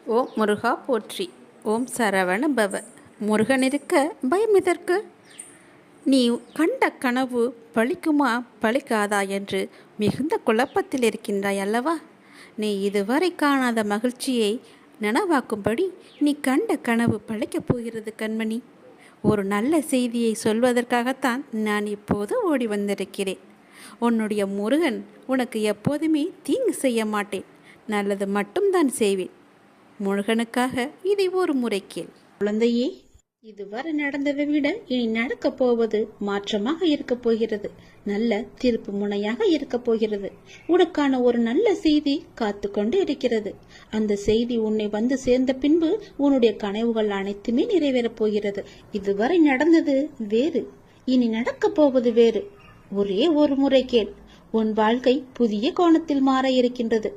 ஓம் முருகா போற்றி. ஓம் சரவண பவ. முருகன் இருக்க பயம் எதற்கு? நீ கண்ட கனவு பழிக்குமா பழிக்காதா என்று மிகுந்த குழப்பத்தில் இருக்கின்றாய் அல்லவா? நீ இதுவரை காணாத மகிழ்ச்சியை நனவாக்கும்படி நீ கண்ட கனவு பழிக்கப் போகிறது கண்மணி. ஒரு நல்ல செய்தியை சொல்வதற்காகத்தான் நான் இப்போது ஓடி வந்திருக்கிறேன். உன்னுடைய முருகன் உனக்கு எப்போதுமே தீங்கு செய்ய மாட்டேன், நல்லது மட்டும்தான் செய்வேன். முருகனுக்காக இதை ஒரு முறை கேள். குழந்தையே, இதுவரை நடந்ததை விட இனி நடக்கப் போவது மாற்றமாக இருக்கப் போகிறது. நல்ல திருப்பு முனையாக இருக்கப் போகிறது. உனக்கான ஒரு நல்ல செய்தி காத்து கொண்டு இருக்கிறது. அந்த செய்தி உன்னை வந்து சேர்ந்த பின்பு உன்னுடைய கனவுகள் அனைத்துமே நிறைவேறப் போகிறது. இதுவரை நடந்தது வேறு, இனி நடக்கப் போவது வேறு. ஒரே ஒரு முறை கேள். உன் வாழ்க்கை புதிய கோணத்தில் மாற இருக்கின்றது.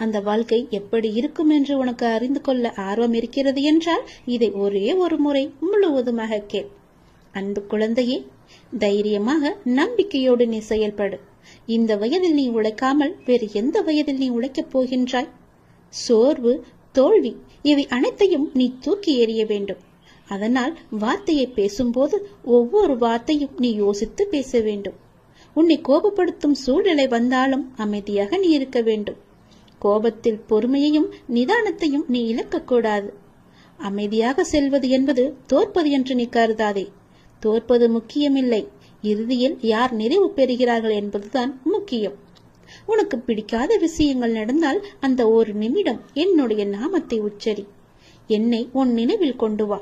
அந்த வாழ்க்கை எப்படி இருக்கும் என்று உனக்கு அறிந்து கொள்ள ஆர்வம் இருக்கிறது என்றால் இதை ஒரே ஒரு முறை முழுவதுமாக கேள். அன்பு குழந்தையே, தைரியமாக நம்பிக்கையோடு நீ செயல்படு. இந்த வயதில் நீ உழைக்காமல் வேறு எந்த வயதில் நீ உழைக்கப் போகின்றாய்? சோர்வு, தோல்வி இவை அனைத்தையும் நீ தூக்கி எறிய வேண்டும். அதனால் வார்த்தையை பேசும்போது ஒவ்வொரு வார்த்தையும் நீ யோசித்து பேச வேண்டும். உன்னை கோபப்படுத்தும் சூழ்நிலை வந்தாலும் அமைதியாக நீ இருக்க வேண்டும். கோபத்தில் பொறுமையையும் நிதானத்தையும் நீ இழக்கக்கூடாது. அமைதியாக செல்வது என்பது தோற்பது என்று நீ கருதாதே. தோற்பது முக்கியமில்லை, இறுதியில் யார் நிறைவு பெறுகிறார்கள் என்பதுதான் முக்கியம். உனக்கு பிடிக்காத விஷயங்கள் நடந்தால் அந்த ஒரு நிமிடம் என்னுடைய நாமத்தை உச்சரி. என்னை உன் நினைவில் கொண்டு வா.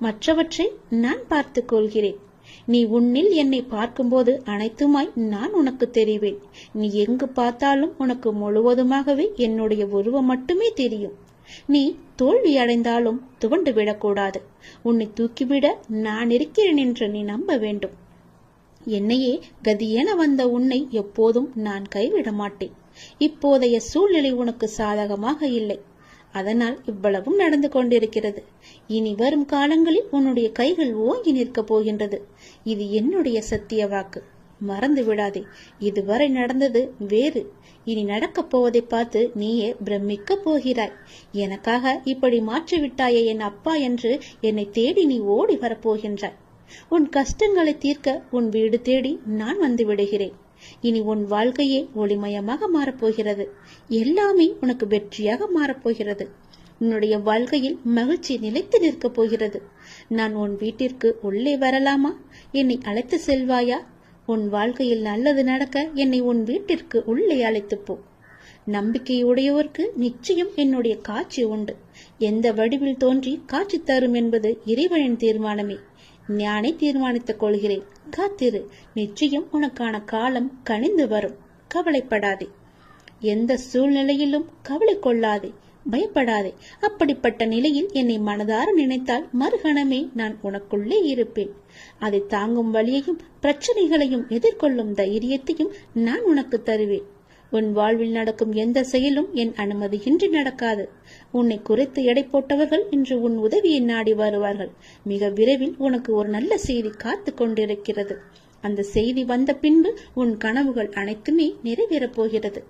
மற்றவற்றை நான் பார்த்துக் கொள்கிறேன். நீ உன்னில் என்னை பார்க்கும்போது அனைத்துமாய் நான் உனக்கு தெரிவேன். நீ எங்கு பார்த்தாலும் உனக்கு முழுவதுமாகவே என்னுடைய உருவம் மட்டுமே தெரியும். நீ தோல்வி அடைந்தாலும் துவண்டு விடக்கூடாது. உன்னை தூக்கிவிட நான் இருக்கிறேன் என்று நீ நம்ப வேண்டும். என்னையே கதியென வந்த உன்னை எப்போதும் நான் கைவிட மாட்டேன். இப்போதைய சூழ்நிலை உனக்கு சாதகமாக இல்லை, அதனால் இவ்வளவும் நடந்து கொண்டிருக்கிறது. இனி வரும் காலங்களில் உன்னுடைய கைகள் ஓங்கி நிற்கப் போகின்றது. இது என்னுடைய சத்திய வாக்கு, மறந்து விடாதே. இதுவரை நடந்தது வேறு, இனி நடக்கப் போவதை பார்த்து நீயே பிரமிக்க போகிறாய். எனக்காக இப்படி மாற்றிவிட்டாயே என் அப்பா என்று என்னை தேடி நீ ஓடி வரப்போகின்றாய். உன் கஷ்டங்களை தீர்க்க உன் வீடு தேடி நான் வந்து விடுகிறேன். இனி உன் வாழ்க்கையே ஒளிமயமாக மாறப்போகிறது. எல்லாமே உனக்கு வெற்றியாக மாறப்போகிறது. உன்னுடைய வாழ்க்கையில் மகிழ்ச்சி நிலைத்து நிற்கப் போகிறது. நான் உன் வீட்டிற்கு உள்ளே வரலாமா? என்னை அழைத்து செல்வாயா? உன் வாழ்க்கையில் நல்லது நடக்க என்னை உன் வீட்டிற்கு உள்ளே அழைத்து போ. நம்பிக்கையுடையவருக்கு நிச்சயம் என்னுடைய காட்சி உண்டு. எந்த வடிவில் தோன்றி காட்சி தரும் என்பது இறைவனின் தீர்மானமே. ஞானே தீர்மானித்துக் கொள்கிறேன். காத்திரு, நிச்சயம் உனக்கான காலம் கனிந்து வரும். கவலைப்படாதே. எந்த சூழ்நிலையிலும் கவலை கொள்ளாதே, பயப்படாதே. அப்படிப்பட்ட நிலையில் என்னை மனதார நினைத்தால் மறுகணமே நான் உனக்குள்ளே இருப்பேன். அதை தாங்கும் வழியையும் பிரச்சனைகளையும் எதிர்கொள்ளும் தைரியத்தையும் நான் உனக்கு தருவேன். உன் வாழ்வில் நடக்கும் எந்த செயலும் என் அனுமதியின்றி நடக்காது. உன்னை குறைத்து எடை போட்டவர்கள் இன்று உன் உதவியை நாடி வருவார்கள். மிக விரைவில் உனக்கு ஒரு நல்ல செய்தி காத்து கொண்டிருக்கிறது. அந்த செய்தி வந்த பின்பு உன் கனவுகள் அனைத்துமே நிறைவேறப் போகிறது.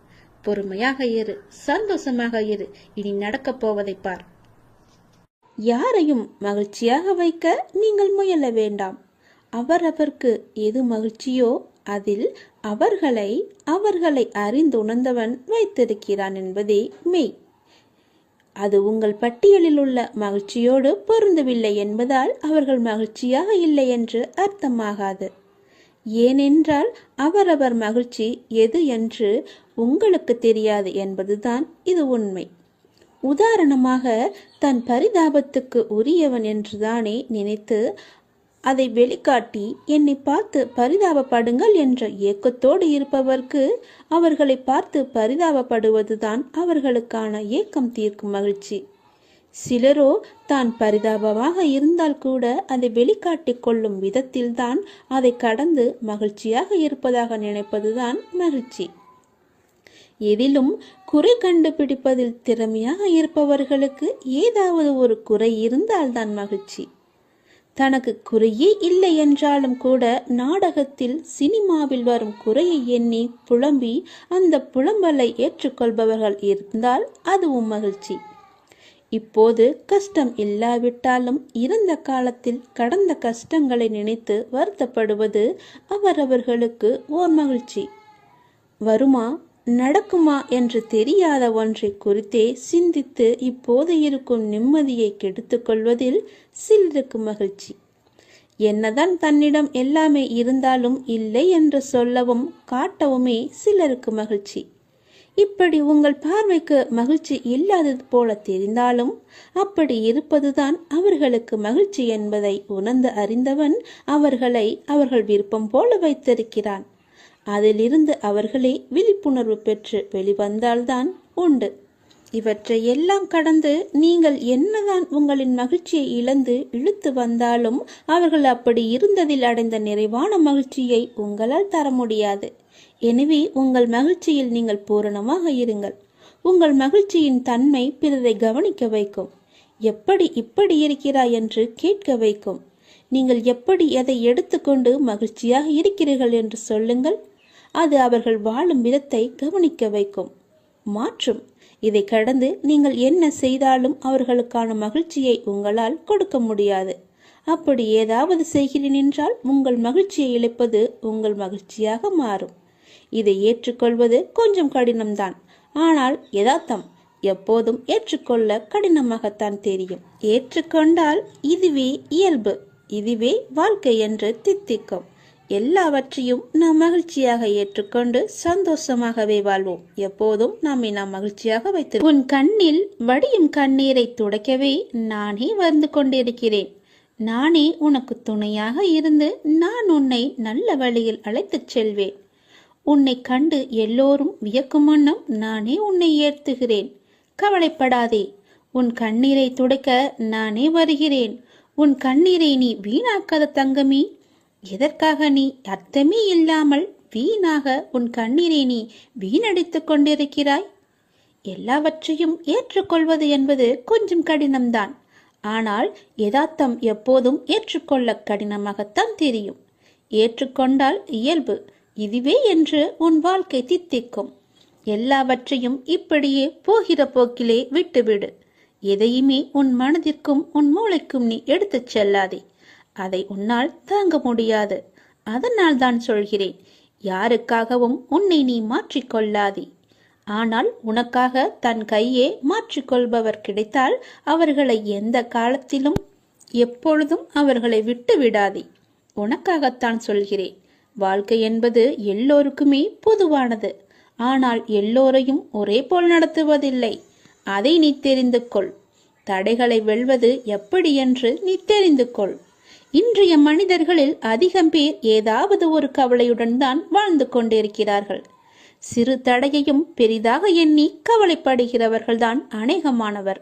பொறுமையாக இரு, சந்தோஷமாக இரு. இனி நடக்கப் போவதை பார். யாரையும் மகிழ்ச்சியாக வைக்க நீங்கள் முயல வேண்டாம். அவரவர்க்கு எது மகிழ்ச்சியோ அதில் அவர்களை அறிந்துணர்ந்தவன் வைத்திருக்கிறான் என்பதே மெய். அது உங்கள் பட்டியலில் உள்ள மகிழ்ச்சியோடு பொருந்தவில்லை என்பதால் அவர்கள் மகிழ்ச்சியாக இல்லை என்று அர்த்தமாகாது. ஏனென்றால் அவரவர் மகிழ்ச்சி எது என்று உங்களுக்கு தெரியாது என்பதுதான் இது உண்மை. உதாரணமாக, தன் பரிதாபத்துக்கு உரியவன் என்றுதானே நினைத்து அதை வெளிக்காட்டி என்னை பார்த்து பரிதாபப்படுங்கள் என்ற ஏக்கத்தோடு இருப்பவர்க்கு அவர்களை பார்த்து பரிதாபப்படுவதுதான் அவர்களுக்கான ஏக்கம் தீர்க்கும் மகிழ்ச்சி. சிலரோ தான் பரிதாபமாக இருந்தால் கூட அதை வெளிக்காட்டிக் கொள்ளும் விதத்தில்தான் அதை கடந்து மகிழ்ச்சியாக இருப்பதாக நினைப்பதுதான் மகிழ்ச்சி. எதிலும் குறை கண்டுபிடிப்பதில் திறமையாக இருப்பவர்களுக்கு ஏதாவது ஒரு குறை இருந்தால்தான் மகிழ்ச்சி. தனக்கு குறையே இல்லை என்றாலும் கூட நாடகத்தில் சினிமாவில் வரும் குறையை எண்ணி புலம்பி அந்த புலம்பலை ஏற்றுக்கொள்பவர்கள் இருந்தால் அதுவும் மகிழ்ச்சி. இப்போது கஷ்டம் இல்லாவிட்டாலும் இருந்த காலத்தில் கடந்த கஷ்டங்களை நினைத்து வருத்தப்படுவது அவரவர்களுக்கு ஓர் மகிழ்ச்சி. வருமா நடக்குமா என்று தெரியாத ஒன்றை குறித்தே சிந்தித்து இப்போது இருக்கும் நிம்மதியை கெடுத்துக் கொள்வதில் சிலருக்கு மகிழ்ச்சி. என்னதான் தன்னிடம் எல்லாமே இருந்தாலும் இல்லை என்று சொல்லவும் காட்டவுமே சிலருக்கு மகிழ்ச்சி. இப்படி உங்கள் பார்வைக்கு மகிழ்ச்சி இல்லாதது போல தெரிந்தாலும் அப்படி இருப்பதுதான் அவர்களுக்கு மகிழ்ச்சி என்பதை உணர்ந்து அறிந்தவன் அவர்களை அவர்கள் விருப்பம் போல வைத்திருக்கிறான். அதிலிருந்து அவர்களே விழிப்புணர்வு பெற்று வெளிவந்தால்தான் உண்டு. இவற்றை எல்லாம் கடந்து நீங்கள் என்னதான் உங்களின் மகிழ்ச்சியை இழந்து இழுத்து வந்தாலும் அவர்கள் அப்படி இருந்ததில் அடைந்த நிறைவான மகிழ்ச்சியை உங்களால் தர முடியாது. எனவே உங்கள் மகிழ்ச்சியில் நீங்கள் பூரணமாக இருங்கள். உங்கள் மகிழ்ச்சியின் தன்மை பிறரை கவனிக்க வைக்கும். எப்படி இப்படி இருக்கிறாய் என்று கேட்க வைக்கும். நீங்கள் எப்படி எதை எடுத்துக்கொண்டு மகிழ்ச்சியாக இருக்கிறீர்கள் என்று சொல்லுங்கள். அது அவர்கள் வாழும் விதத்தை கவனிக்க வைக்கும், மாற்றும். இதை கடந்து நீங்கள் என்ன செய்தாலும் அவர்களுக்கான மகிழ்ச்சியை உங்களால் கொடுக்க முடியாது. அப்படி ஏதாவது செய்கிறேன் என்றால் உங்கள் மகிழ்ச்சியை இழப்பது உங்கள் மகிழ்ச்சியாக மாறும். இதை ஏற்றுக்கொள்வது கொஞ்சம் கடினம்தான். ஆனால் யதார்த்தம் எப்போதும் ஏற்றுக்கொள்ள கடினமாகத்தான் தெரியும். ஏற்றுக்கொண்டால் இதுவே இயல்பு, இதுவே வாழ்க்கை என்று தித்திக்கும். எல்லாவற்றையும் நாம் மகிழ்ச்சியாக ஏற்றுக்கொண்டு சந்தோஷமாகவே வாழ்வோம். எப்போதும் நாம் மகிழ்ச்சியாக வைத்து. உன் கண்ணில் வடியும் கண்ணீரை துடைக்கவே நானே வந்து கொண்டிருக்கிறேன். நானே உனக்கு துணையாக இருந்து நான் உன்னை நல்ல வழியில் அழைத்துச் செல்வேன். உன்னை கண்டு எல்லோரும் வியக்கும் வண்ணம் நானே உன்னை ஏற்றுகிறேன். கவலைப்படாதே, உன் கண்ணீரை துடைக்க நானே வருகிறேன். உன் கண்ணீரை நீ வீணாக்காத தங்கமே. எதற்காக நீ அர்த்தமே இல்லாமல் வீணாக உன் கண்ணீரை நீ வீணடித்துக் கொண்டிருக்கிறாய்? எல்லாவற்றையும் ஏற்றுக்கொள்வது என்பது கொஞ்சம் கடினம்தான். ஆனால் யதார்த்தம் எப்போதும் ஏற்றுக்கொள்ள கடினமாகத்தான் தெரியும். ஏற்றுக்கொண்டால் இயல்பு, இதுவே என்று உன் வாழ்க்கை தித்திக்கும். எல்லாவற்றையும் இப்படியே போகிற போக்கிலே விட்டுவிடு. எதையுமே உன் மனதிற்கும் உன் மூளைக்கும் நீ எடுத்துச் செல்லாதே. அதை உன்னால் தாங்க முடியாது. அதனால் தான் சொல்கிறேன், யாருக்காகவும் உன்னை நீ மாற்றிக்கொள்ளாதே. ஆனால் உனக்காக தன் கையே மாற்றிக்கொள்பவர் கிடைத்தால் அவர்களை எந்த காலத்திலும் எப்பொழுதும் அவர்களை விட்டு விடாதே. உனக்காகத்தான் சொல்கிறேன். வாழ்க்கை என்பது எல்லோருக்குமே பொதுவானது. ஆனால் எல்லோரையும் ஒரே போல் நடத்துவதில்லை. அதை நீ தெரிந்து கொள். தடைகளை வெல்வது எப்படி என்று நீ தெரிந்து கொள். இன்றைய மனிதர்களில் அதிகம் பேர் ஏதாவது ஒரு கவலையுடன் தான் வாழ்ந்து கொண்டிருக்கிறார்கள். சிறு தடையையும் பெரிதாக எண்ணி கவலைப்படுகிறவர்கள்தான் அநேகமானவர்.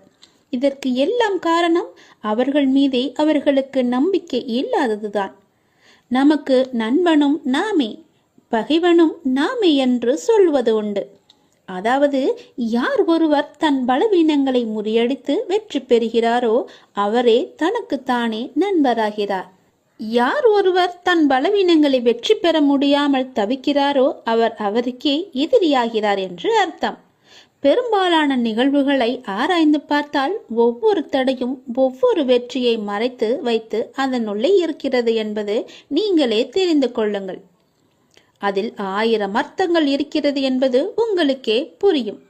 இதற்கு எல்லாம் காரணம் அவர்கள் மீதே அவர்களுக்கு நம்பிக்கை இல்லாததுதான். நமக்கு நண்பனும் நாமே, பகைவனும் நாமே என்று சொல்வது உண்டு. அதாவது யார் ஒருவர் தன் பலவீனங்களை முறியடித்து வெற்றி பெறுகிறாரோ அவரே தனக்குத்தானே நண்பராகிறார். யார் ஒருவர் தன் பலவீனங்களை வெற்றி பெற முடியாமல் தவிக்கிறாரோ அவர் அவருக்கே எதிரியாகிறார் என்று அர்த்தம். பெரும்பாலான நிகழ்வுகளை ஆராய்ந்து பார்த்தால் ஒவ்வொரு தடையும் ஒவ்வொரு வெற்றியை மறைத்து வைத்து அதனுள்ளே இருக்கிறது என்பது நீங்களே தெரிந்து கொள்ளுங்கள். அதில் 1000 அர்த்தங்கள் இருக்கிறது என்பது உங்களுக்கே புரியும்.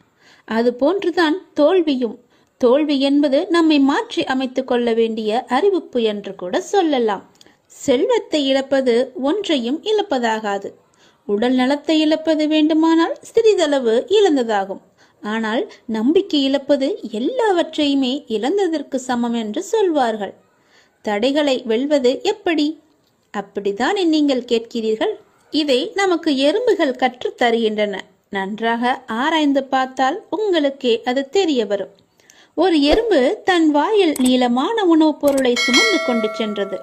அது போன்றுதான் தோல்வியும். தோல்வி என்பது நம்மை மாற்றி அமைத்துக் கொள்ள வேண்டிய அறிவிப்பு என்று கூட சொல்லலாம். செல்வத்தை இழப்பது ஒன்றையும் இழப்பதாகாது. உடல் நலத்தை இழப்பது வேண்டுமானால் சிறிதளவு இழந்ததாகும். ஆனால் நம்பிக்கை இழப்பது எல்லாவற்றையுமே இழந்ததற்கு சமம் என்று சொல்வார்கள். தடைகளை வெல்வது எப்படி? அப்படிதான் நீங்கள் கேட்கிறீர்கள். இதை நமக்கு எறும்புகள் கற்றுத் தருகின்றன. நன்றாக ஆராய்ந்து பார்த்தால் உங்களுக்கே அது தெரிய வரும். ஒரு எறும்பு தன் வாயில் நீளமான உணவுப் பொருளை சுமந்து கொண்டு சென்றது.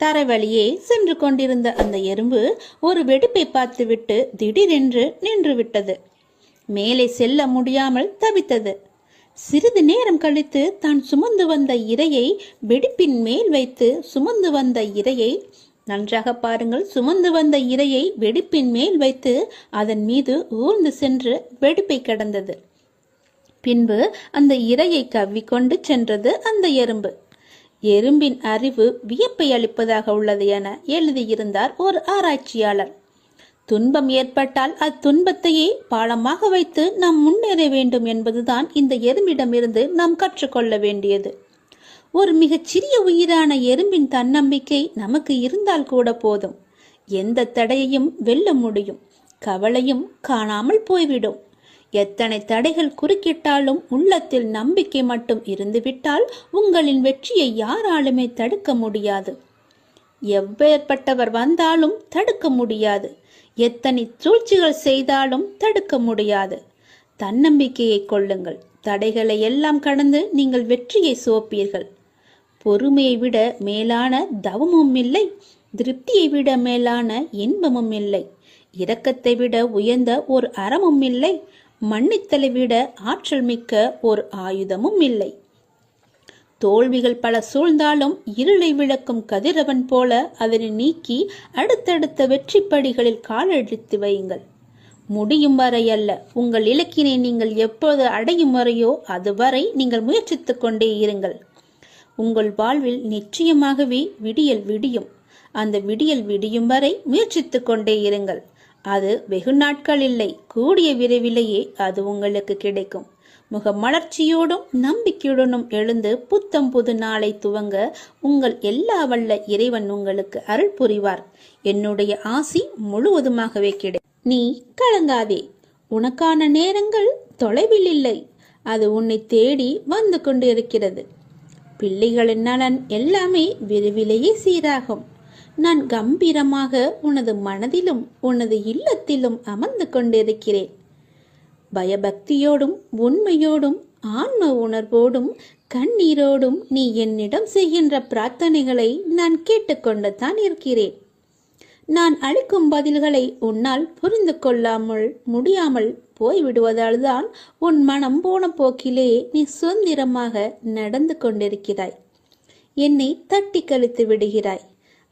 தரை வழியே சென்று கொண்டிருந்த அந்த எறும்பு ஒரு வெடிப்பை பார்த்துவிட்டு திடீரென்று நின்று விட்டது. மேலே செல்ல முடியாமல் தவித்தது. சிறிது நேரம் கழித்து தான் சுமந்து வந்த இரையை வெடிப்பின் மேல் வைத்து சுமந்து வந்த இரையை நன்றாக பாருங்கள், சுமந்து வந்த இரையை வெடிப்பின் மேல் வைத்து அதன் மீது ஊர்ந்து சென்று வெடிப்பை கடந்தது. பின்பு அந்த இரையை கவ்விக்கொண்டு சென்றது அந்த எறும்பு. எறும்பின் அறிவு வியப்பை அளிப்பதாக உள்ளது என எழுதியிருந்தார் ஒரு ஆராய்ச்சியாளர். துன்பம் ஏற்பட்டால் அத்துன்பத்தையே பாலமாக வைத்து நாம் முன்னேற வேண்டும் என்பதுதான் இந்த எறும்பிடமிருந்து நாம் கற்றுக்கொள்ள வேண்டியது. ஒரு மிகச்சிறிய உயிரான எறும்பின் தன்னம்பிக்கை நமக்கு இருந்தால் கூட போதும். எந்த தடையையும் வெல்ல முடியும். கவலையும் காணாமல் போய்விடும். எத்தனை தடைகள் குறுக்கிட்டாலும் உள்ளத்தில் நம்பிக்கை மட்டும் இருந்துவிட்டால் உங்களின் வெற்றியை யாராலுமே தடுக்க முடியாது. எவ்வேற்பட்டவர் வந்தாலும் தடுக்க முடியாது. எத்தனை சூழ்ச்சிகள் செய்தாலும் தடுக்க முடியாது. தன்னம்பிக்கையை கொள்ளுங்கள். தடைகளை எல்லாம் கடந்து நீங்கள் வெற்றியை சுவைப்பீர்கள். பொறுமையை விட மேலான தவமும் இல்லை. திருப்தியை விட மேலான இன்பமும் இல்லை. இரக்கத்தை விட உயர்ந்த ஒரு அறமும் இல்லை. மன்னித்தலை விட ஆற்றல் மிக்க ஒரு ஆயுதமும் இல்லை. தோல்விகள் பல சூழ்ந்தாலும் இருளை விளக்கும் கதிரவன் போல அதனை நீக்கி அடுத்தடுத்த வெற்றி படிகளில் காலெடுத்து வையுங்கள். முடியும் வரை அல்ல, உங்கள் இலக்கினை நீங்கள் எப்போது அடையும் வரையோ அதுவரை நீங்கள் முயற்சித்துக் கொண்டே இருங்கள். உங்கள் வாழ்வில் நிச்சயமாகவே விடியல் விடியும். அந்த விடியல் விடியும் வரை முயற்சித்துக் கொண்டே இருங்கள். அது வெகு நாட்கள் இல்லை, கூடிய விரைவிலேயே அது உங்களுக்கு கிடைக்கும். முகமலர்ச்சியோடும் நம்பிக்கையுடனும் எழுந்து புத்தம் புது நாளை துவங்க உங்கள் எல்லா வல்ல இறைவன் உங்களுக்கு அருள் புரிவார். என்னுடைய ஆசி முழுவதுமாகவே நீ கலங்காதே. உனக்கான நேரங்கள் தொலைவில் இல்லை. அது உன்னை தேடி வந்து கொண்டு இருக்கிறது. பிள்ளைகளின் நலன் எல்லாமே விரைவிலேயே சீராகும். நான் கம்பீரமாக உனது மனதிலும் உனது இல்லத்திலும் அமர்ந்து கொண்டிருக்கிறேன். பயபக்தியோடும் உண்மையோடும் ஆன்ம உணர்வோடும் கண்ணீரோடும் நீ என்னிடம் செய்கின்ற பிரார்த்தனைகளை நான் கேட்டுக்கொண்டு தான் இருக்கிறேன். நான் அளிக்கும் பதில்களை உன்னால் புரிந்து கொள்ளாமல் முடியாமல் போய்விடுவதால் தான் உன் மனம் போன போக்கிலே நீ சுதந்திரமாக நடந்து கொண்டிருக்கிறாய். என்னை தட்டி கழித்து விடுகிறாய்.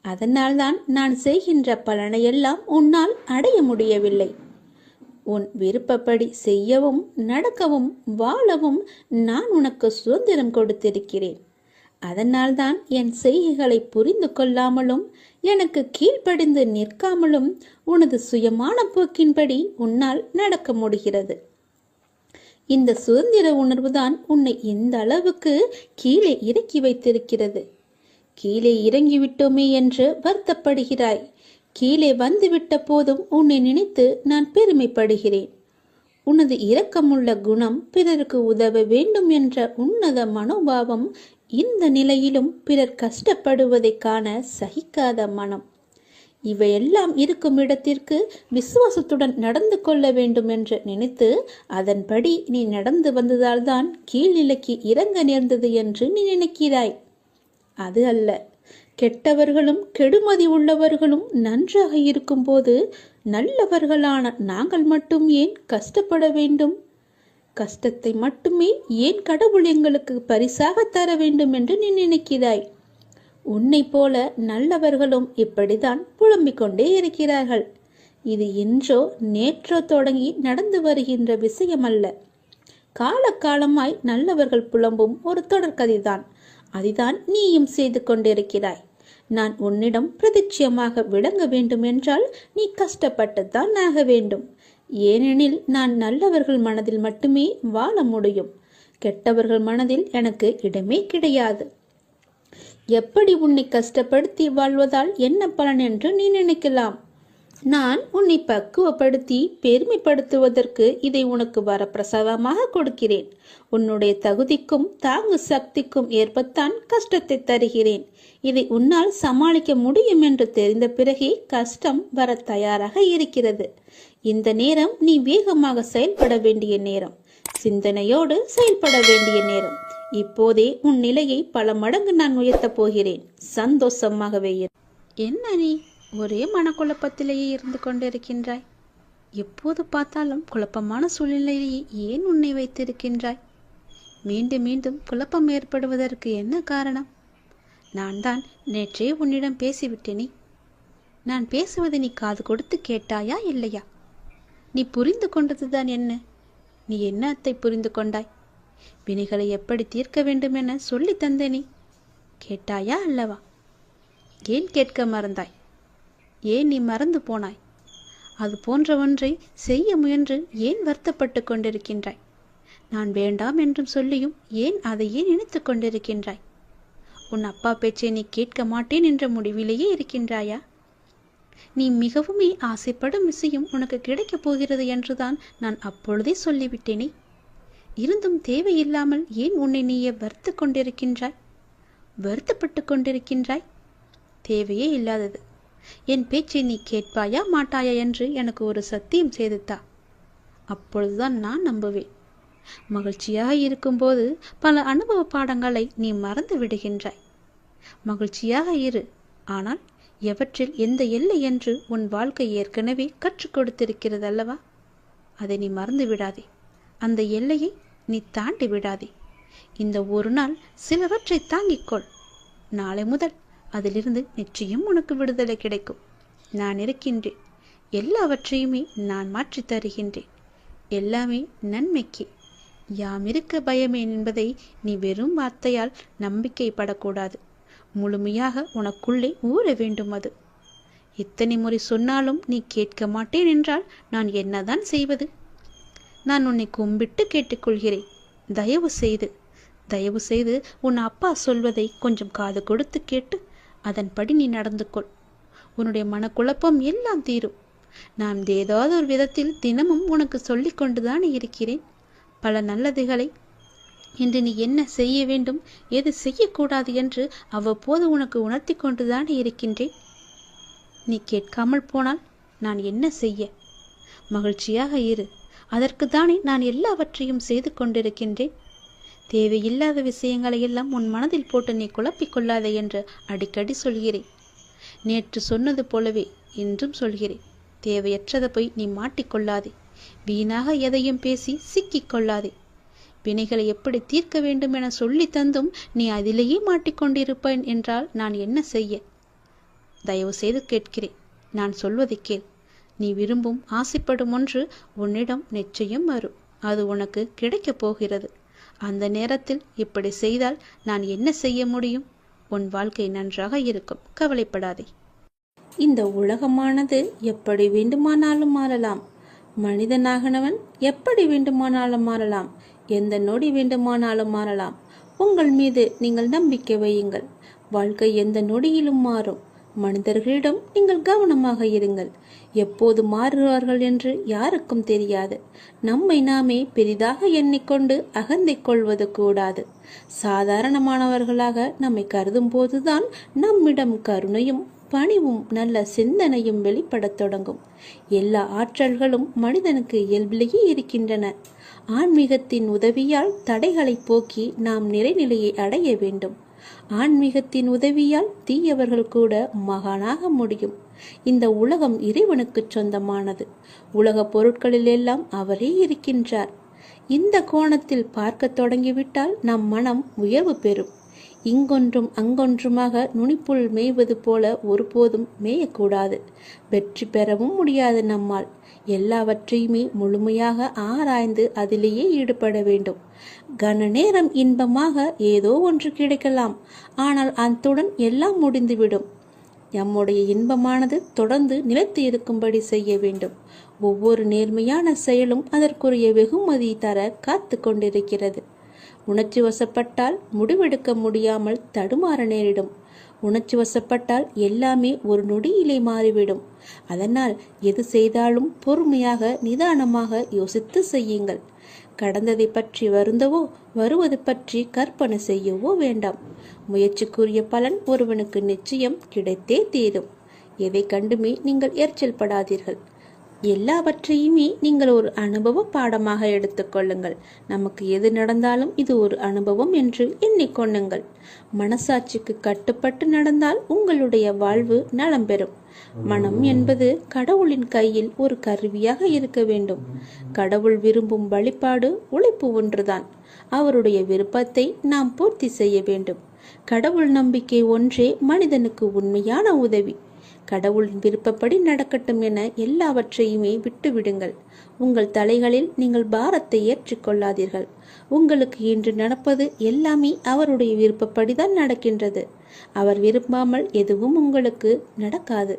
அதனால்தான் நான் செய்கின்ற பலனையெல்லாம் உன்னால் அடைய முடியவில்லை. உன் விருப்பப்படி செய்யவும் நடக்கவும் வாழவும் நான் உனக்கு சுதந்திரம் கொடுத்திருக்கிறேன். அதனால்தான் என் செய்கைகளை புரிந்து கொள்ளாமலும் எனக்கு கீழ்ப்படிந்து நிற்காமலும் உனது சுயமான போக்கின்படி உன்னால் நடக்க முடிகிறது. இந்த சுதந்திர உணர்வுதான் உன்னை இந்த அளவுக்கு கீழே இறக்கி வைத்திருக்கிறது. கீழே இறங்கிவிட்டோமே என்று வருத்தப்படுகிறாய். கீழே வந்துவிட்ட போதும் உன்னை நினைத்து நான் பெருமைப்படுகிறேன். உனது இரக்கமுள்ள குணம், பிறருக்கு உதவ வேண்டும் என்ற உன்னத மனோபாவம், இந்த நிலையிலும் பிறர் கஷ்டப்படுவதை காண சகிக்காத மனம், இவையெல்லாம் இருக்கும் இடத்திற்கு விசுவாசத்துடன் நடந்து கொள்ள வேண்டும் என்று நினைத்து அதன்படி நீ நடந்து வந்ததால்தான் கீழ்நிலைக்கு இறங்க நேர்ந்தது என்று நீ நினைக்கிறாய். அது அல்ல. கெட்டவர்களும் கெடுமதி உள்ளவர்களும் நன்றாக இருக்கும்போது நல்லவர்களான நாங்கள் மட்டும் ஏன் கஷ்டப்பட வேண்டும்? கஷ்டத்தை மட்டுமே ஏன் கடவுள் எங்களுக்கு பரிசாக தர வேண்டும் என்று நீ நினைக்கிறாய். உன்னை போல நல்லவர்களும் இப்படித்தான் புலம்பிக் கொண்டே இருக்கிறார்கள். இது இன்றோ நேற்றோ தொடங்கி நடந்து வருகின்ற விஷயமல்ல. காலகாலமாய் நல்லவர்கள் புலம்பும் ஒரு தொடர்கதைதான். அதுதான் நீயும் செய்து கொண்டிருக்கிறாய். நான் உன்னிடம் பிரதிட்சியமாக விளங்க வேண்டும் என்றால் நீ கஷ்டப்பட்டுத்தான் ஆக வேண்டும். ஏனெனில் நான் நல்லவர்கள் மனதில் மட்டுமே வாழ முடியும். கெட்டவர்கள் மனதில் எனக்கு இடமே கிடையாது. எப்படி உன்னை கஷ்டப்படுத்தி வாழ்வதால் என்ன பலன் என்று நீ நினைக்கலாம். நான் உன்னை பக்குவப்படுத்தி பெருமைப்படுத்துவதற்கு இதை உனக்கு வரப்பிரசாதமாக கொடுக்கிறேன். உன்னுடைய தகுதிக்கும் தாங்கு சக்திக்கும் ஏற்பத்தான் கஷ்டத்தை தருகிறேன். இதை உன்னால் சமாளிக்க முடியும் என்று தெரிந்த பிறகே கஷ்டம் வர தயாராக இருக்கிறது. இந்த நேரம் நீ வேகமாக செயல்பட வேண்டிய நேரம். சிந்தனையோடு செயல்பட வேண்டிய நேரம். இப்போதே உன் நிலையை பல மடங்கு நான் உயர்த்தப் போகிறேன். சந்தோஷமாகவே என்ன நீ ஒரே மனக்குழப்பத்திலேயே இருந்து கொண்டிருக்கின்றாய்? எப்போது பார்த்தாலும் குழப்பமான சூழ்நிலையிலேயே ஏன் உன்னை வைத்திருக்கின்றாய்? மீண்டும் மீண்டும் குழப்பம் ஏற்படுவதற்கு என்ன காரணம்? நான் தான் நேற்றே உன்னிடம் பேசிவிட்டேனே. நான் பேசுவதை நீ காது கொடுத்து கேட்டாயா இல்லையா? நீ புரிந்து கொண்டதுதான் என்ன? நீ என்னத்தை புரிந்து கொண்டாய்? வினைகளை எப்படி தீர்க்க வேண்டும் என சொல்லி தந்தேனே, கேட்டாயா அல்லவா? ஏன் கேட்க மறந்தாய்? ஏன் நீ மறந்து போனாய்? அது போன்ற ஒன்றை செய்ய முயன்று ஏன் வருத்தப்பட்டு கொண்டிருக்கின்றாய்? நான் வேண்டாம் என்றும் சொல்லியும் ஏன் அதையே நினைத்து கொண்டிருக்கின்றாய்? உன் அப்பா பேச்சை நீ கேட்க மாட்டேன் என்ற முடிவிலேயே இருக்கின்றாயா? நீ மிகவுமே ஆசைப்படும் விஷயம் உனக்கு கிடைக்கப் போகிறது என்றுதான் நான் அப்பொழுதே சொல்லிவிட்டேனே. இருந்தும் தேவையில்லாமல் ஏன் உன்னை நீயே வருத்து கொண்டிருக்கின்றாய்? வருத்தப்பட்டு கொண்டிருக்கின்றாய்? தேவையே இல்லாதது. என் பேச்சை நீ கேட்பாயா மாட்டாயா என்று எனக்கு ஒரு சத்தியம் செய்துத்தா. அப்பொழுதுதான் நான் நம்புவேன். மகிழ்ச்சியாக இருக்கும்போது பல அனுபவ பாடங்களை நீ மறந்து விடுகின்றாய். மகிழ்ச்சியாக இரு, ஆனால் எவற்றில் எந்த எல்லை என்று உன் வாழ்க்கை ஏற்கனவே கற்றுக் கொடுத்திருக்கிறது அல்லவா? அதை நீ மறந்து விடாதே. அந்த எல்லையை நீ தாண்டி விடாதே. இந்த ஒரு நாள் சிலவற்றை தாங்கிக்கொள். நாளை முதல் அதிலிருந்து நிச்சயம் உனக்கு விடுதலை கிடைக்கும். நான் இருக்கின்றேன். எல்லாவற்றையுமே நான் மாற்றி தருகின்றேன். எல்லாமே நன்மைக்கு. யாம் இருக்க பயமேன் என்பதை நீ வெறும் வார்த்தையால் நம்பிக்கைப்படக்கூடாது. முழுமையாக உனக்குள்ளே ஊற வேண்டும். அது எத்தனை முறை சொன்னாலும் நீ கேட்க மாட்டேன் என்றால் நான் என்னதான் செய்வது? நான் உன்னை கும்பிட்டு கேட்டுக்கொள்கிறேன். தயவு செய்து உன் அப்பா சொல்வதை கொஞ்சம் காது கொடுத்து கேட்டு அதன்படி நீ நடந்து கொள். உன்னுடைய மனக்குழப்பம் எல்லாம் தீரும். நான் ஏதாவது ஒரு விதத்தில் தினமும் உனக்கு சொல்லிக் கொண்டுதான் இருக்கிறேன். பல நல்லதுகளை இன்று நீ என்ன செய்ய வேண்டும், எது செய்யக்கூடாது என்று அவ்வப்போது உனக்கு உணர்த்தி கொண்டுதான் இருக்கின்றேன். நீ கேட்காமல் போனால் நான் என்ன செய்ய? மகிழ்ச்சியாக இரு. அதற்குத்தானே நான் எல்லாவற்றையும் செய்து கொண்டிருக்கின்றேன். தேவையில்லாத விஷயங்களை எல்லாம் உன் மனதில் போட்டு நீ குழப்பிக் கொள்ளாதே என்று அடிக்கடி சொல்கிறேன். நேற்று சொன்னது போலவே இன்றும் சொல்கிறேன். தேவையற்றதை போய் நீ மாட்டிக்கொள்ளாதே. வீணாக எதையும் பேசி சிக்கிக் கொள்ளாதே. வினைகளை எப்படி தீர்க்க வேண்டும் என சொல்லி தந்தும் நீ அதிலேயே மாட்டிக்கொண்டிருப்பேன் என்றால் நான் என்ன செய்ய? தயவு செய்து கேட்கிறேன். நான் சொல்வதை கேள். நீ விரும்பும் ஆசைப்படும் ஒன்று உன்னிடம் நிச்சயம் வரும். அது உனக்கு கிடைக்கப் போகிறது. அந்த நேரத்தில் இப்படி செய்தால் நான் என்ன செய்ய முடியும்? உன் வாழ்க்கை நன்றாக இருக்கும். கவலைப்படாதே. இந்த உலகமானது எப்படி வேண்டுமானாலும் மாறலாம். மனிதனாகனவன் எப்படி வேண்டுமானாலும் மாறலாம். எந்த நொடி வேண்டுமானாலும் மாறலாம். உங்கள் மீது நீங்கள் நம்பிக்கை வையுங்கள். வாழ்க்கை எந்த நொடியிலும் மாறும். மனிதர்களிடம் நீங்கள் கவனமாக இருங்கள். எப்போது மாறுவார்கள் என்று யாருக்கும் தெரியாது. நம்மை நாமே பெரிதாக எண்ணிக்கொண்டு அகந்தை கொள்வது கூடாது. சாதாரணமானவர்களாக நம்மை கருதும் போதுதான் நம்மிடம் கருணையும் பணிவும் நல்ல சிந்தனையும் வெளிப்படத் தொடங்கும். எல்லா ஆற்றல்களும் மனிதனுக்கு இயல்பிலேயே இருக்கின்றன. ஆன்மீகத்தின் உதவியால் தடைகளை போக்கி நாம் நிறைநிலையை அடைய வேண்டும். ஆன்மீகத்தின் உதவியால் தீயவர்கள் கூட மகானாக முடியும். இந்த உலகம் இறைவனுக்கு சொந்தமானது. உலக பொருட்களில் எல்லாம் அவரே இருக்கின்றார். இந்த கோணத்தில் பார்க்க தொடங்கிவிட்டால் நம் மனம் உயர்வு பெறும். இங்கொன்றும் அங்கொன்றுமாக நுனிப்புள் மேய்வது போல ஒருபோதும் மேயக்கூடாது. வெற்றி பெறவும் முடியாது நம்மால். எல்லாவற்றையுமே முழுமையாக ஆராய்ந்து அதிலேயே ஈடுபட வேண்டும். கன நேரம் இன்பமாக ஏதோ ஒன்று கிடைக்கலாம். ஆனால் அத்துடன் எல்லாம் முடிந்துவிடும். நம்முடைய இன்பமானது தொடர்ந்து நிலைத்து இருக்கும்படி செய்ய வேண்டும். ஒவ்வொரு நேர்மையான செயலும் அதற்குரிய வெகுமதி தர காத்து கொண்டிருக்கிறது. உணர்ச்சி வசப்பட்டால் முடிவெடுக்க முடியாமல் தடுமாற நேரிடும். உணர்ச்சி வசப்பட்டால் எல்லாமே ஒரு நொடியிலே மாறிவிடும். அதனால் எது செய்தாலும் பொறுமையாக நிதானமாக யோசித்து செய்யுங்கள். கடந்ததை பற்றி வருந்தவோ வருவது பற்றி கற்பனை செய்யவோ வேண்டாம். முயற்சிக்குரிய பலன் ஒருவனுக்கு நிச்சயம் கிடைத்தே தீரும். எதை கண்டுமே நீங்கள் எரிச்சல் படாதீர்கள். எல்லாவற்றையுமே நீங்கள் ஒரு அனுபவ பாடமாக எடுத்துக்கொள்ளுங்கள். நமக்கு எது நடந்தாலும் இது ஒரு அனுபவம் என்று எண்ணிக்கொள்ளுங்கள். மனசாட்சிக்கு கட்டுப்பட்டு நடந்தால் உங்களுடைய வாழ்வு நலம் பெறும். மனம் என்பது கடவுளின் கையில் ஒரு கருவியாக இருக்க வேண்டும். கடவுள் விரும்பும் வழிபாடு உழைப்பு ஒன்றுதான். அவருடைய விருப்பத்தை நாம் பூர்த்தி செய்ய வேண்டும். கடவுள் நம்பிக்கை ஒன்றே மனிதனுக்கு உண்மையான உதவி. கடவுளின் விருப்பப்படி நடக்கட்டும் என எல்லாவற்றையுமே விட்டுவிடுங்கள். உங்கள் தலைகளில் நீங்கள் பாரத்தை ஏற்றுக்கொள்ளாதீர்கள். உங்களுக்கு இன்று நடப்பது எல்லாமே அவருடைய விருப்பப்படிதான் நடக்கின்றது. அவர் விரும்பாமல் எதுவும் உங்களுக்கு நடக்காது.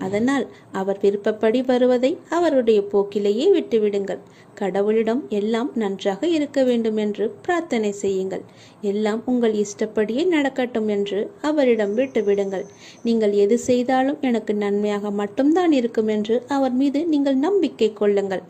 அதனால் அவர் விருப்பப்படி வருவதை அவருடைய போக்கிலேயே விட்டுவிடுங்கள். கடவுளிடம் எல்லாம் நன்றாக இருக்க வேண்டும் என்று பிரார்த்தனை செய்யுங்கள். எல்லாம் உங்கள் இஷ்டப்படியே நடக்கட்டும் என்று அவரிடம் விட்டுவிடுங்கள். நீங்கள் எது செய்தாலும் எனக்கு நன்மையாக மட்டும்தான் இருக்கும் என்று அவர் மீது நீங்கள் நம்பிக்கை கொள்ளுங்கள்.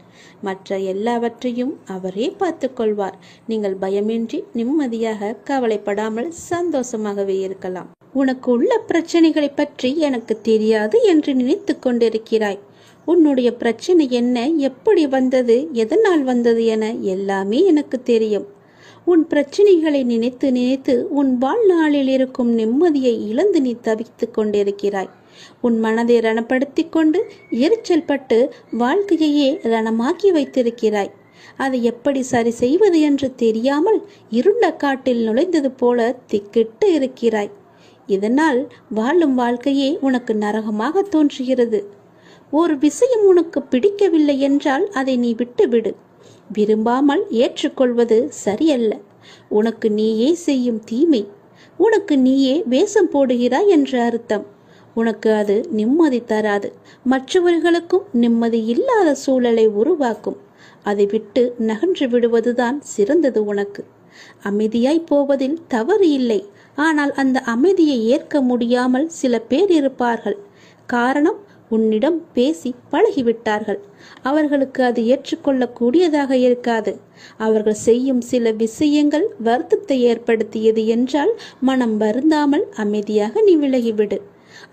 மற்ற எல்லாவற்றையும் அவரே பார்த்து கொள்வார். நீங்கள் பயமின்றி நிம்மதியாக கவலைப்படாமல் சந்தோஷமாகவே இருக்கலாம். உனக்கு உள்ள பிரச்சனைகளை பற்றி எனக்கு தெரியாது என்று நினைத்து கொண்டிருக்கிறாய். உன்னுடைய பிரச்சனை என்ன, எப்படி வந்தது, எதனால் வந்தது என எல்லாமே எனக்கு தெரியும். உன் பிரச்சனைகளை நினைத்து நினைத்து உன் வாழ்நாளில் இருக்கும் நிம்மதியை இழந்து நீ தவித்து கொண்டிருக்கிறாய். உன் மனதை ரணப்படுத்தி கொண்டு எரிச்சல் பட்டு வாழ்க்கையையே ரணமாக்கி வைத்திருக்கிறாய். அதை எப்படி சரி செய்வது என்று தெரியாமல் இருண்ட காட்டில் நுழைந்தது போல திக்கிட்டு இருக்கிறாய். இதனால் வாழும் வாழ்க்கையே உனக்கு நரகமாக தோன்றுகிறது. ஒரு விஷயம் உனக்கு பிடிக்கவில்லை என்றால் அதை நீ விட்டுவிடு. விரும்பாமல் ஏற்றுக்கொள்வது சரியல்ல. உனக்கு நீயே செய்யும் தீமை. உனக்கு நீயே வேஷம் போடுகிறாய் என்ற அர்த்தம். உனக்கு அது நிம்மதி தராது. மற்றவர்களுக்கும் நிம்மதி இல்லாத சூழலை உருவாக்கும். அதை விட்டு நகன்று விடுவதுதான் சிறந்தது உனக்கு. அமைதியாய் போவதில் தவறு இல்லை. ஆனால் அந்த அமைதியை ஏற்க முடியாமல் சில பேர் இருப்பார்கள். காரணம், உன்னிடம் பேசி பழகிவிட்டார்கள். அவர்களுக்கு அது ஏற்றுக்கொள்ளக்கூடியதாக இருக்காது. அவர்கள் செய்யும் சில விஷயங்கள் வருத்தத்தை ஏற்படுத்தியது என்றால் மனம் வருந்தாமல் அமைதியாக நீ விலகிவிடு.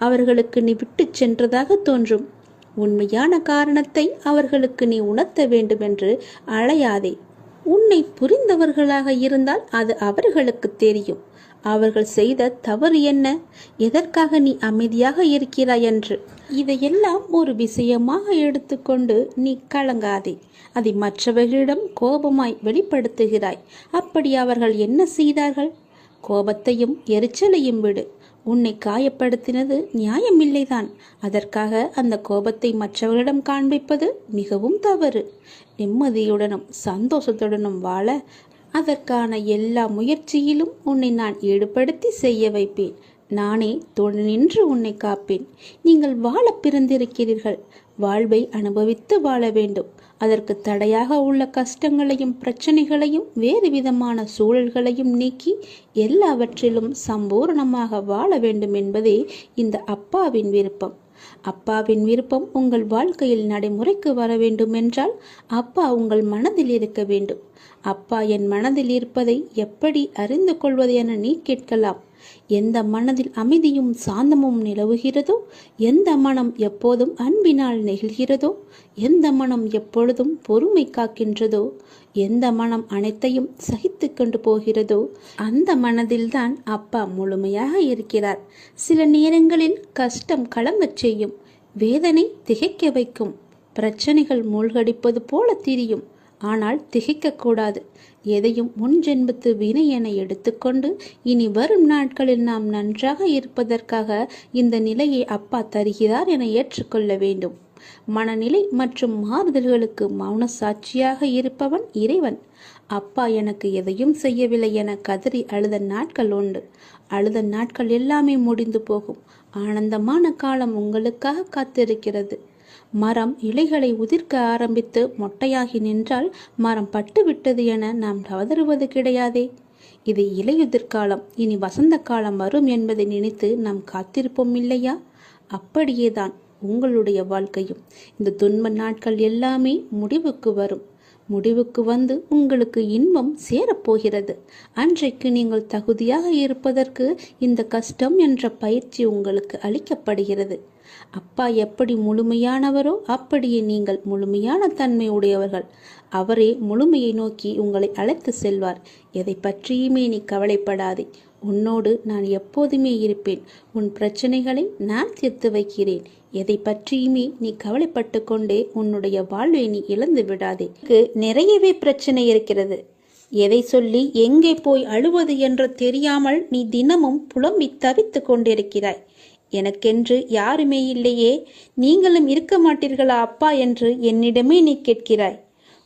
அவர்களுக்கு நீ விட்டு சென்றதாக தோன்றும். உண்மையான காரணத்தை அவர்களுக்கு நீ உணர்த்த வேண்டும் என்று அழையாதே. உன்னை புரிந்தவர்களாக இருந்தால் அது அவர்களுக்கு தெரியும். அவர்கள் செய்த தவறு என்ன, எதற்காக நீ அமைதியாக இருக்கிறாய் என்று. இதையெல்லாம் ஒரு விஷயமாக எடுத்துக்கொண்டு நீ கலங்காதே. அதை மற்றவர்களிடம் கோபமாய் வெளிப்படுத்துகிறாய். அப்படி அவர்கள் என்ன செய்தார்கள்? கோபத்தையும் எரிச்சலையும் விடு. உன்னை காயப்படுத்தினது நியாயமில்லைதான். அதற்காக அந்த கோபத்தை மற்றவர்களிடம் காண்பிப்பது மிகவும் தவறு. நிம்மதியுடனும் சந்தோஷத்துடனும் வாழ அதற்கான எல்லா முயற்சியிலும் உன்னை நான் ஈடுபடுத்தி செய்ய வைப்பேன். நானே துணை நின்று உன்னை காப்பேன். நீங்கள் வாழ பிறந்திருக்கிறீர்கள். வாழ்வை அனுபவித்து வாழ வேண்டும். அதற்கு தடையாக உள்ள கஷ்டங்களையும் பிரச்சனைகளையும் வேறு விதமான சூழல்களையும் நீக்கி எல்லாவற்றிலும் சம்பூர்ணமாக வாழ வேண்டும் என்பதே இந்த அப்பாவின் விருப்பம். அப்பாவின் விருப்பம் உங்கள் வாழ்க்கையில் நடைமுறைக்கு வர வேண்டும் என்றால் அப்பா உங்கள் மனதில் இருக்க வேண்டும். அப்பா என் மனதில் இருப்பதை எப்படி அறிந்து கொள்வது என நீ கேட்கலாம். எந்த மனதில் அமைதியும் சாந்தமும் நிலவுகிறதோ, எந்த மனம் எப்போதும் அன்பினால் நெகிழ்கிறதோ, எந்த மனம் எப்பொழுதும் பொறுமை காக்கின்றதோ, எந்த மனம் அனைத்தையும் சகித்து கொண்டு போகிறதோ அந்த மனதில்தான் அப்பா முழுமையாக இருக்கிறார். சில நேரங்களில் கஷ்டம் கலங்கச் செய்யும், வேதனை திகைக்க வைக்கும், பிரச்சனைகள் மூழ்கடிப்பது போல தெரியும். ஆனால் திகைக்கக்கூடாது. எதையும் முன்ஜென்மத்து வினை என எடுத்துக்கொண்டு இனி வரும் நாட்களில் நாம் நன்றாக இருப்பதற்காக இந்த நிலையை அப்பா தருகிறார் என ஏற்றுக்கொள்ள வேண்டும். மனநிலை மற்றும் மாறுதல்களுக்கு மௌன சாட்சியாக இருப்பவன் இறைவன். அப்பா எனக்கு எதையும் செய்யவில்லை என கதறி அழுத நாட்கள் உண்டு. அழுத நாட்கள் எல்லாமே முடிந்து போகும். ஆனந்தமான காலம் உங்களுக்காக காத்திருக்கிறது. மரம் இலைகளை உதிர்க்க ஆரம்பித்து மொட்டையாகி நின்றால் மரம் பட்டுவிட்டது என நாம் கதறுவது கிடையாதே. இது இலையுதிர்காலம், இனி வசந்த காலம் வரும் என்பதை நினைத்து நாம் காத்திருப்போம் இல்லையா? அப்படியேதான் உங்களுடைய வாழ்க்கையும். இந்த துன்ப நாட்கள் எல்லாமே முடிவுக்கு வரும். முடிவுக்கு வந்து உங்களுக்கு இன்பம் சேரப்போகிறது. அன்றைக்கு நீங்கள் தகுதியாக இருப்பதற்கு இந்த கஷ்டம் என்ற பயிற்சி உங்களுக்கு அளிக்கப்படுகிறது. அப்பா எப்படி முழுமையானவரோ அப்படியே நீங்கள் முழுமையான தன்மை உடையவர்கள். அவரே முழுமையை நோக்கி உங்களை அழைத்து செல்வார். எதை பற்றியுமே நீ கவலைப்படாதே. உன்னோடு நான் எப்போதுமே இருப்பேன். உன் பிரச்சனைகளை நான் தீர்த்து வைக்கிறேன். எதை பற்றியுமே நீ கவலைப்பட்டு கொண்டே உன்னுடைய வாழ்வை நீ இழந்து விடாதே. நிறையவே பிரச்சனை இருக்கிறது. எதை சொல்லி எங்கே போய் அழுவது என்று தெரியாமல் நீ தினமும் புலம்பி தவித்து கொண்டிருக்கிறாய். எனக்கென்று யாருமே இல்லையே, நீங்களும் இருக்க மாட்டீர்களா அப்பா என்று என்னிடமே நீ கேட்கிறாய்.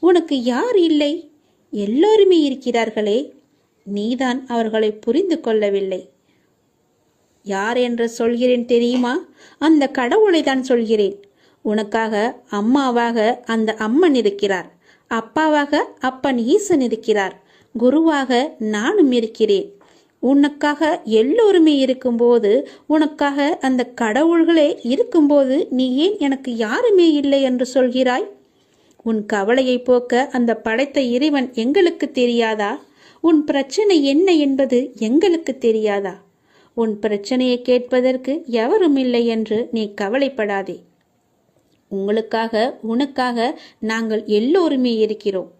உனக்கு யார் இல்லை? எல்லோருமே இருக்கிறார்களே, நீதான் அவர்களை புரிந்து கொள்ளவில்லை. யார் என்று சொல்கிறேன் தெரியுமா? அந்த கடவுளை தான் சொல்கிறேன். உனக்காக அம்மாவாக அந்த அம்மன் இருக்கிறார், அப்பாவாக அப்பன் ஈசன் இருக்கிறார், குருவாக நானும் இருக்கிறேன். உனக்காக எல்லோருமே இருக்கும்போது, உனக்காக அந்த கடவுள்களே இருக்கும்போது, நீ ஏன் எனக்கு யாருமே இல்லை என்று சொல்கிறாய்? உன் கவலையை போக்க அந்த படைத்த இறைவன் எங்களுக்கு தெரியாதா? உன் பிரச்சனை என்ன என்பது எங்களுக்கு தெரியாதா? உன் பிரச்சனையை கேட்பதற்கு எவரும் இல்லை என்று நீ கவலைப்படாதே. உங்களுக்காக உனக்காக நாங்கள் எல்லோருமே இருக்கிறோம்.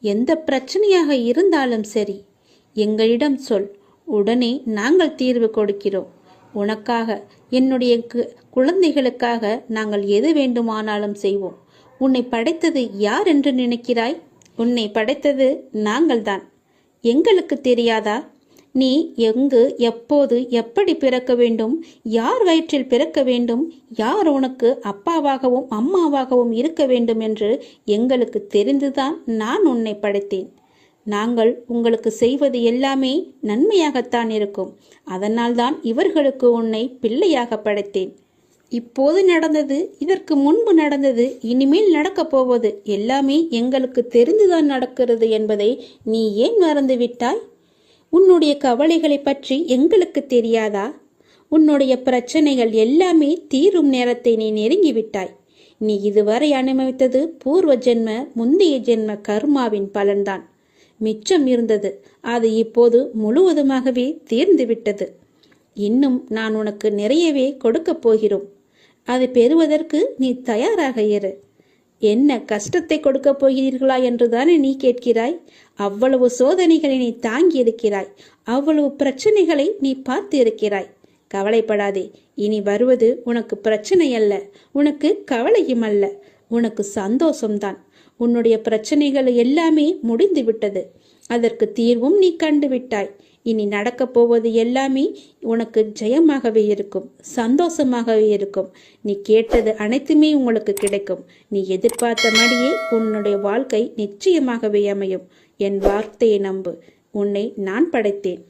எந்த பிரச்சனையாக இருந்தாலும் சரி, எங்களிடம் சொல், உடனே நாங்கள் தீர்வு கொடுக்கிறோம். உனக்காக, என்னுடைய குழந்தைகளுக்காக நாங்கள் எது வேண்டுமானாலும் செய்வோம். உன்னை படைத்தது யார் என்று நினைக்கிறாய்? உன்னை படைத்தது நாங்கள்தான். எங்களுக்கு தெரியாதா? நீ எங்கு, எப்போது, எப்படி பிறக்க வேண்டும், யார் வயிற்றில் பிறக்க வேண்டும், யார் உனக்கு அப்பாவாகவும் அம்மாவாகவும் இருக்க வேண்டும் என்று எங்களுக்கு தெரிந்துதான் நான் உன்னை படைத்தேன். நாங்கள் உங்களுக்கு செய்வது எல்லாமே நன்மையாகத்தான் இருக்கும். அதனால்தான் இவர்களுக்கு உன்னை பிள்ளையாக படைத்தேன். இப்போது நடந்தது, இதற்கு முன்பு நடந்தது, இனிமேல் நடக்கப் போவது எல்லாமே எங்களுக்கு தெரிந்துதான் நடக்கிறது என்பதை நீ ஏன் மறந்து விட்டாய்? உன்னுடைய கவலைகளை பற்றி எங்களுக்கு தெரியாதா? உன்னுடைய பிரச்சனைகள் எல்லாமே தீரும் நேரத்தை நீ நெருங்கிவிட்டாய். நீ இதுவரை அனுபவித்தது பூர்வ ஜென்ம, முந்தைய ஜென்ம கர்மாவின் பலன்தான். மிச்சம் இருந்தது, அது இப்போது முழுவதுமாகவே தீர்ந்துவிட்டது. இன்னும் நான் உனக்கு நிறையவே கொடுக்கப் போகிறோம். அதை பெறுவதற்கு நீ தயாராக இரு. என்ன கஷ்டத்தை கொடுக்கப் போகிறீர்களா என்றுதானே நீ கேட்கிறாய்? அவ்வளவு சோதனைகளை நீ தாங்கி இருக்கிறாய், அவ்வளவு பிரச்சனைகளை நீ பார்த்து இருக்கிறாய். கவலைப்படாதே. இனி வருவது உனக்கு பிரச்சனை அல்ல, உனக்கு கவலையும் அல்ல, உனக்கு சந்தோஷம்தான். உன்னுடைய பிரச்சனைகள் எல்லாமே முடிந்து விட்டது. அதற்கு தீர்வும் நீ கண்டுவிட்டாய். இனி நடக்கப் போவது எல்லாமே உனக்கு ஜெயமாகவே இருக்கும், சந்தோஷமாகவே இருக்கும். நீ கேட்டது அனைத்துமே உங்களுக்கு கிடைக்கும். நீ எதிர்பார்த்தபடியே உன்னுடைய வாழ்க்கை நிச்சயமாகவே அமையும். என் வார்த்தையை நம்பு. உன்னை நான் படைத்தேன்.